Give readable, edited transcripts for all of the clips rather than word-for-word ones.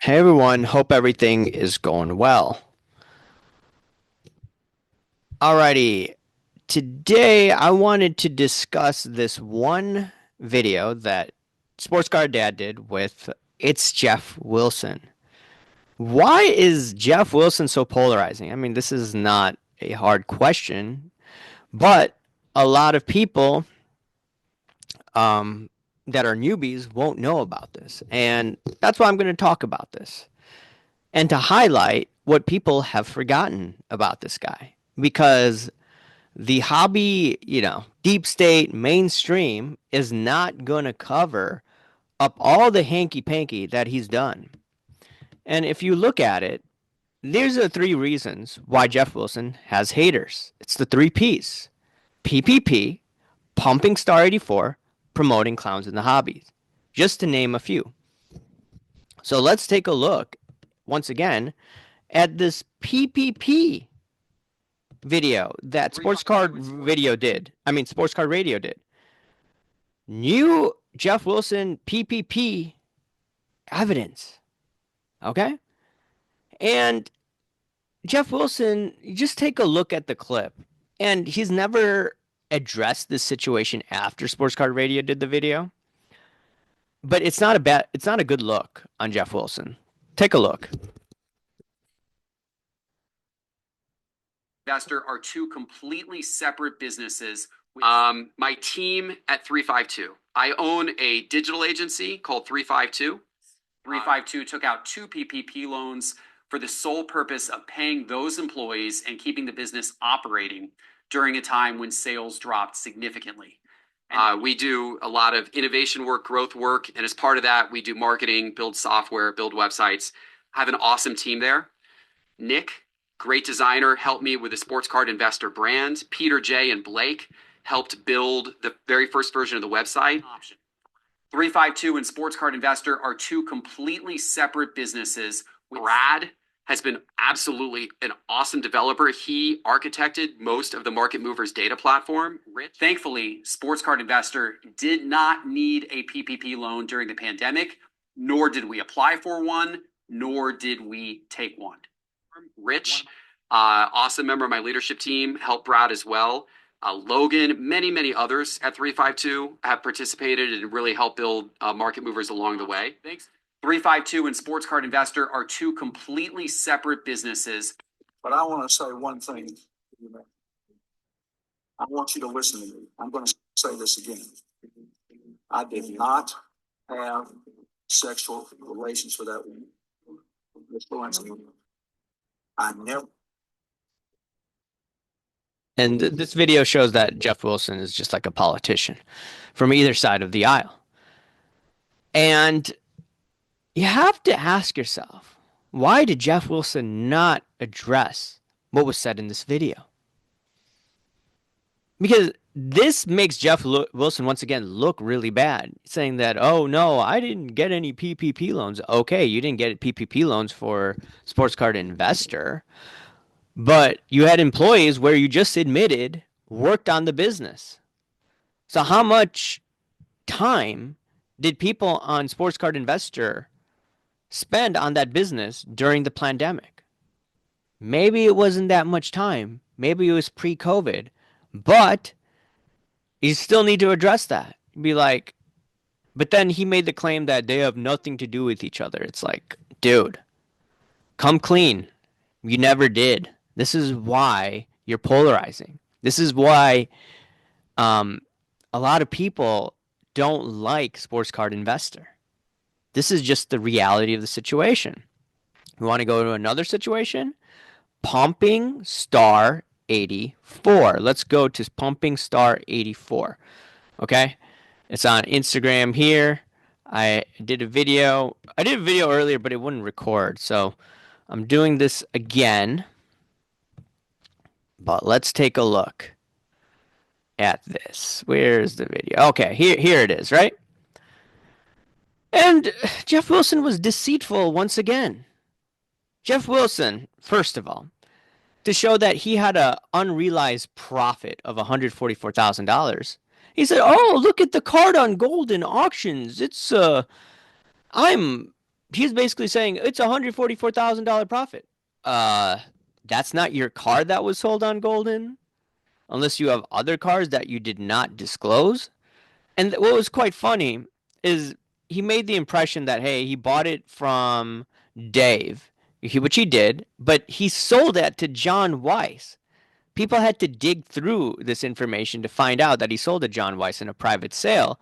Hey everyone, hope everything is going well. Alrighty, today I wanted to discuss this one video that Sports Card Dad did with It's Jeff Wilson. Why is Jeff Wilson so polarizing? I mean, this is not a hard question, but a lot of people um, that are newbies won't know about this. And that's why I'm going to talk about this and to highlight what people have forgotten about this guy. Because the hobby, deep state mainstream is not going to cover up all the hanky panky that he's done. And if you look at it, there's the three reasons why Jeff Wilson has haters. It's the three P's: PPP, pumping Star 84, promoting clowns in the hobby, just to name a few. So let's take a look once again at this PPP video that Sports Card Video did. Sports Card Radio did. New Jeff Wilson PPP evidence. Okay? And Jeff Wilson, just take a look at the clip. And he's never addressed this situation after Sports Card Radio did the video. But it's not a good look on Jeff Wilson. Take a look. Investor are two completely separate businesses. My team at 352. I own a digital agency called 352. 352 took out two PPP loans for the sole purpose of paying those employees and keeping the business operating during a time when sales dropped significantly. We do a lot of innovation work, growth work, and as part of that, we do marketing, build software, build websites. I have an awesome team there. Nick, great designer, helped me with the Sports Card Investor brand. Peter J. and Blake helped build the very first version of the website. 352 and Sports Card Investor are two completely separate businesses. Brad has been absolutely an awesome developer. He architected most of the Market Movers data platform. Thankfully, Sports Card Investor did not need a PPP loan during the pandemic, nor did we apply for one, nor did we take one. Rich, awesome member of my leadership team, helped Brad as well. Logan, many others at 352 have participated and really helped build Market Movers along the way. Thanks. 352 and Sports Card Investor are two completely separate businesses. But I want to say one thing. I want you to listen to me. I'm going to say this again. I did not have sexual relations with that woman. I never. And this video shows that Jeff Wilson is just like a politician from either side of the aisle. And you have to ask yourself, why did Jeff Wilson not address what was said in this video? Because this makes Jeff Wilson once again look really bad, saying that, oh no, I didn't get any PPP loans. Okay, you didn't get PPP loans for Sports Card Investor, but you had employees where you just admitted worked on the business. So how much time did people on Sports Card Investor spend on that business during the pandemic? Maybe it wasn't that much time. Maybe it was pre-COVID, but you still need to address that. Be like, but then he made the claim that they have nothing to do with each other. It's like, dude, come clean. You never did. This is why you're polarizing. This is why a lot of people don't like Sports Card Investor. This is just the reality of the situation. We want to go to another situation? Pumping Star 84. Let's go to Pumping Star 84. Okay? It's on Instagram here. I did a video earlier, but it wouldn't record. So I'm doing this again. But let's take a look at this. Where's the video? Okay, here it is, right? And Jeff Wilson was deceitful once again. Jeff Wilson, first of all, to show that he had an unrealized profit of $144,000, he said, "Oh, look at the card on Golden Auctions. It's I'm he's basically saying it's $144,000 profit. Uh, that's not your car that was sold on Golden, unless you have other cars that you did not disclose. And what was quite funny is he made the impression that, hey, he bought it from Dave, which he did, but he sold that to John Weiss. People had to dig through this information to find out that he sold to John Weiss in a private sale.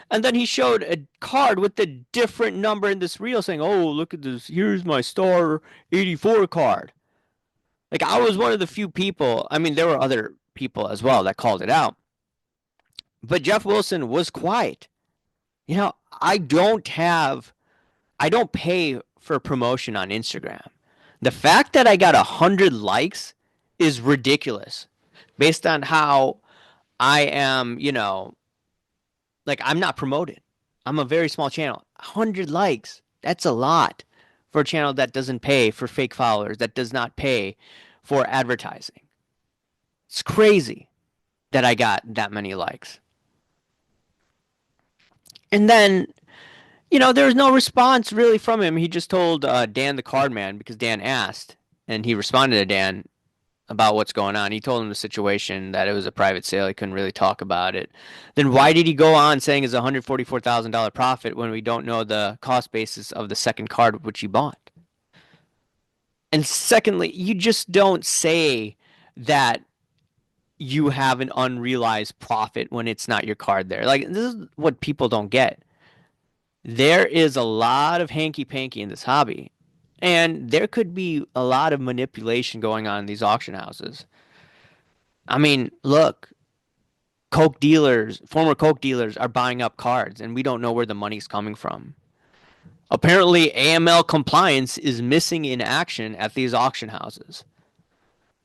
And then he showed a card with a different number in this reel saying, oh, look at this. Here's my Star 84 card. Like, I was one of the few people. I mean, there were other people as well that called it out. But Jeff Wilson was quiet. You know, I don't pay for promotion on Instagram. The fact that I got 100 likes is ridiculous based on how I am, like, I'm not promoted. I'm a very small channel. 100 likes, that's a lot for a channel that doesn't pay for fake followers, that does not pay for advertising. It's crazy that I got that many likes. And then, there was no response really from him. He just told Dan the card man because Dan asked, and he responded to Dan about what's going on. He told him the situation, that it was a private sale. He couldn't really talk about it. Then why did he go on saying it's a $144,000 profit when we don't know the cost basis of the second card which he bought? And secondly, you just don't say that you have an unrealized profit when it's not your card there. Like, this is what people don't get. There is a lot of hanky-panky in this hobby, and there could be a lot of manipulation going on in these auction houses. I mean, look, Coke dealers, former Coke dealers are buying up cards, and we don't know where the money's coming from. Apparently, AML compliance is missing in action at these auction houses.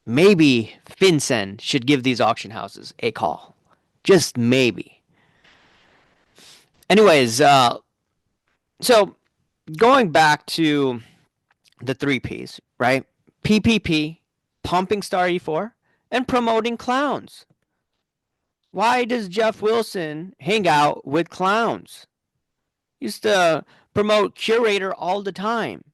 Maybe FinCEN should give these auction houses a call. Just maybe. Anyways, so going back to the three P's, right? PPP, pumping Star E4, and promoting clowns. Why does Jeff Wilson hang out with clowns? He used to promote Curator all the time.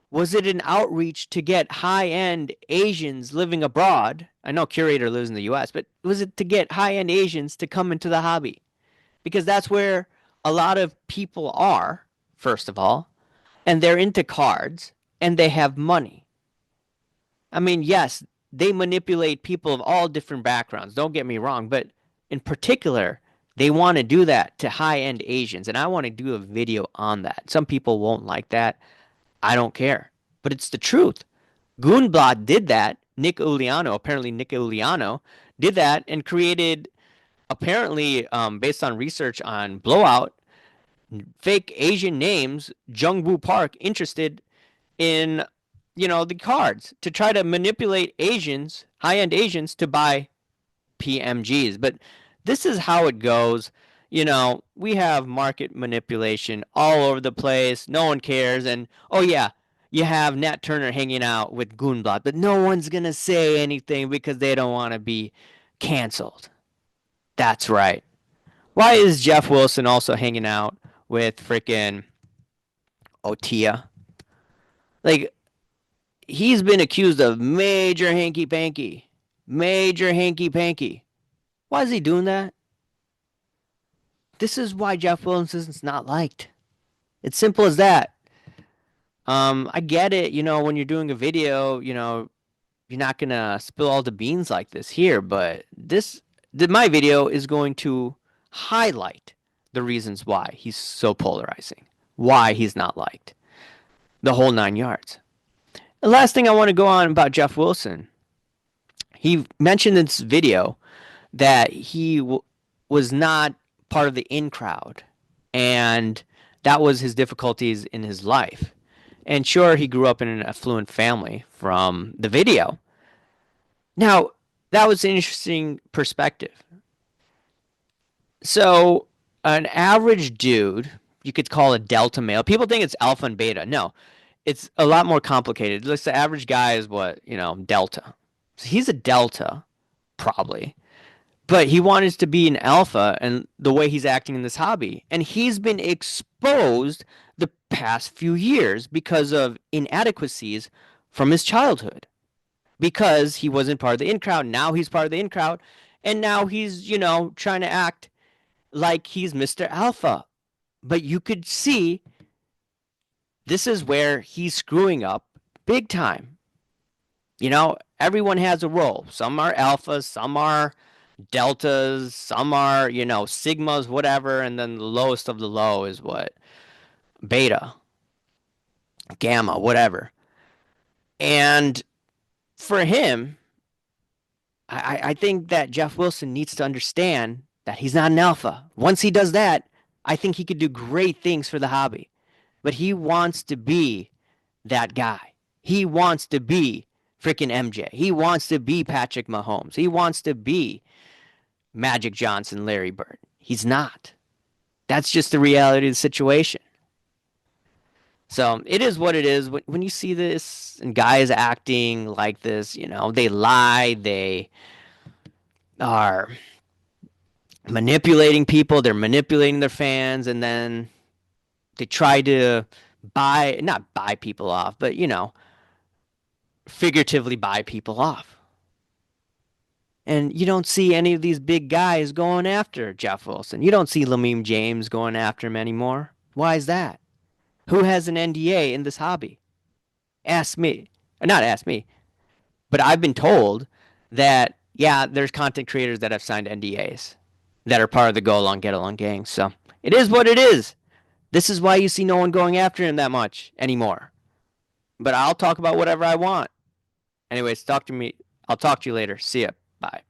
Was it an outreach to get high-end Asians living abroad? I know Curator lives in the US, but was it to get high-end Asians to come into the hobby? Because that's where a lot of people are, first of all, and they're into cards, and they have money. I mean, yes, they manipulate people of all different backgrounds, don't get me wrong, but in particular, they want to do that to high-end Asians, and I want to do a video on that. Some people won't like that. I don't care. But it's the truth. Goonblad did that. Apparently Nick Uliano did that and created, apparently, based on research on Blowout, fake Asian names, Jungwoo Park, interested in, the cards to try to manipulate Asians, high-end Asians, to buy PMGs. But this is how it goes. We have market manipulation all over the place. No one cares. And, oh, yeah, you have Nat Turner hanging out with Goonblad, but no one's going to say anything because they don't want to be canceled. That's right. Why is Jeff Wilson also hanging out with freaking Otia? Like, he's been accused of major hanky-panky. Major hanky-panky. Why is he doing that? This is why Jeff Wilson is not liked. It's simple as that. I get it, when you're doing a video, you're not gonna spill all the beans like this here, but my video is going to highlight the reasons why he's so polarizing, why he's not liked, the whole 9 yards. The last thing I want to go on about Jeff Wilson, he mentioned in this video that he was not part of the in crowd, and that was his difficulties in his life. And sure, he grew up in an affluent family from the video. Now, that was an interesting perspective. So, an average dude, you could call a delta male. People think it's alpha and beta. No, it's a lot more complicated. Like, the average guy is delta. So he's a delta, probably. But he wanted to be an alpha, and the way he's acting in this hobby. And he's been exposed. The past few years because of inadequacies from his childhood. Because he wasn't part of the in crowd. Now he's part of the in crowd. And now he's, trying to act like he's Mr. Alpha. But you could see this is where he's screwing up big time. Everyone has a role. Some are alphas, some are deltas, some are, sigmas, whatever. And then the lowest of the low is what? Beta, gamma, whatever. And for him, I think that Jeff Wilson needs to understand that he's not an alpha. Once he does that, I think he could do great things for the hobby. But he wants to be that guy. He wants to be freaking MJ. He wants to be Patrick Mahomes. He wants to be Magic Johnson, Larry Bird. He's not. That's just the reality of the situation. So it is what it is. When you see this and guys acting like this, they lie, they are manipulating people, they're manipulating their fans, and then they try to not buy people off, but, figuratively buy people off. And you don't see any of these big guys going after Jeff Wilson. You don't see Lameem James going after him anymore. Why is that? Who has an NDA in this hobby? Ask me. Not ask me. But I've been told that, yeah, there's content creators that have signed NDAs that are part of the Go Along, Get Along gang. So it is what it is. This is why you see no one going after him that much anymore. But I'll talk about whatever I want. Anyways, talk to me. I'll talk to you later. See ya. Bye.